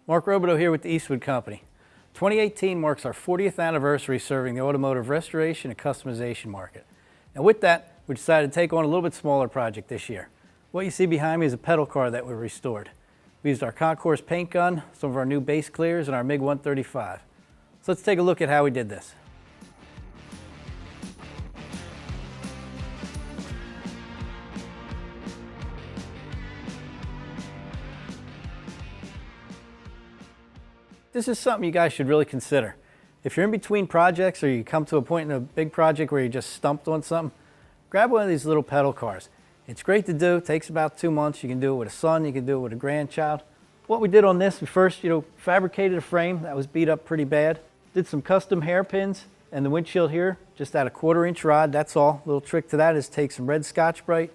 Mark Robideau here with the Eastwood Company. 2018 marks our 40th anniversary serving the automotive restoration and customization market. And with that, we decided to take on a little bit smaller project this year. What you see behind me is a pedal car that we restored. We used our Concourse paint gun, some of our new base clears, and our MiG 135. So let's take a look at how we did this. This is something you guys should really consider. If you're in between projects or you come to a point in a big project where you just stumped on something, grab one of these little pedal cars. It's great to do, it takes about 2 months. You can do it with a son, you can do it with a grandchild. What we did on this, we first fabricated a frame that was beat up pretty bad. Did some custom hairpins and the windshield here, just at a 1/4-inch rod, that's all. Little trick to that is take some red Scotch-Brite,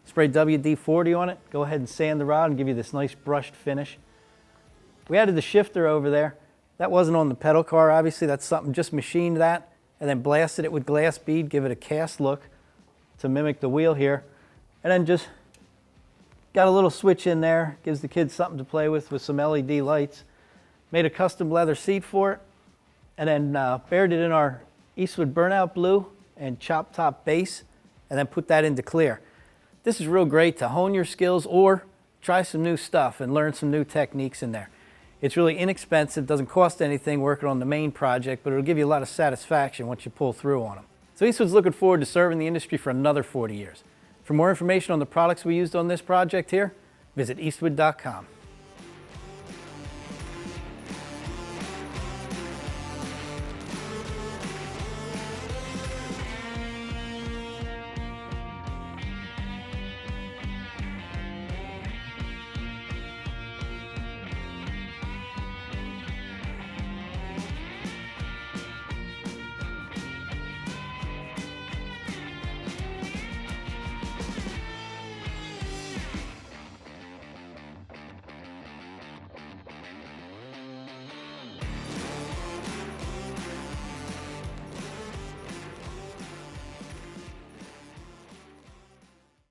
spray WD-40 on it, go ahead and sand the rod and give you this nice brushed finish. We added the shifter over there. That wasn't on the pedal car, obviously. That's something, just machined that and then blasted it with glass bead, give it a cast look to mimic the wheel here. And then just got a little switch in there, gives the kids something to play with some LED lights. Made a custom leather seat for it, and then bared it in our Eastwood burnout blue and chop top base, and then put that into clear. This is real great to hone your skills or try some new stuff and learn some new techniques in there. It's really inexpensive, doesn't cost anything working on the main project, but it'll give you a lot of satisfaction once you pull through on them. So Eastwood's looking forward to serving the industry for another 40 years. For more information on the products we used on this project here, visit eastwood.com.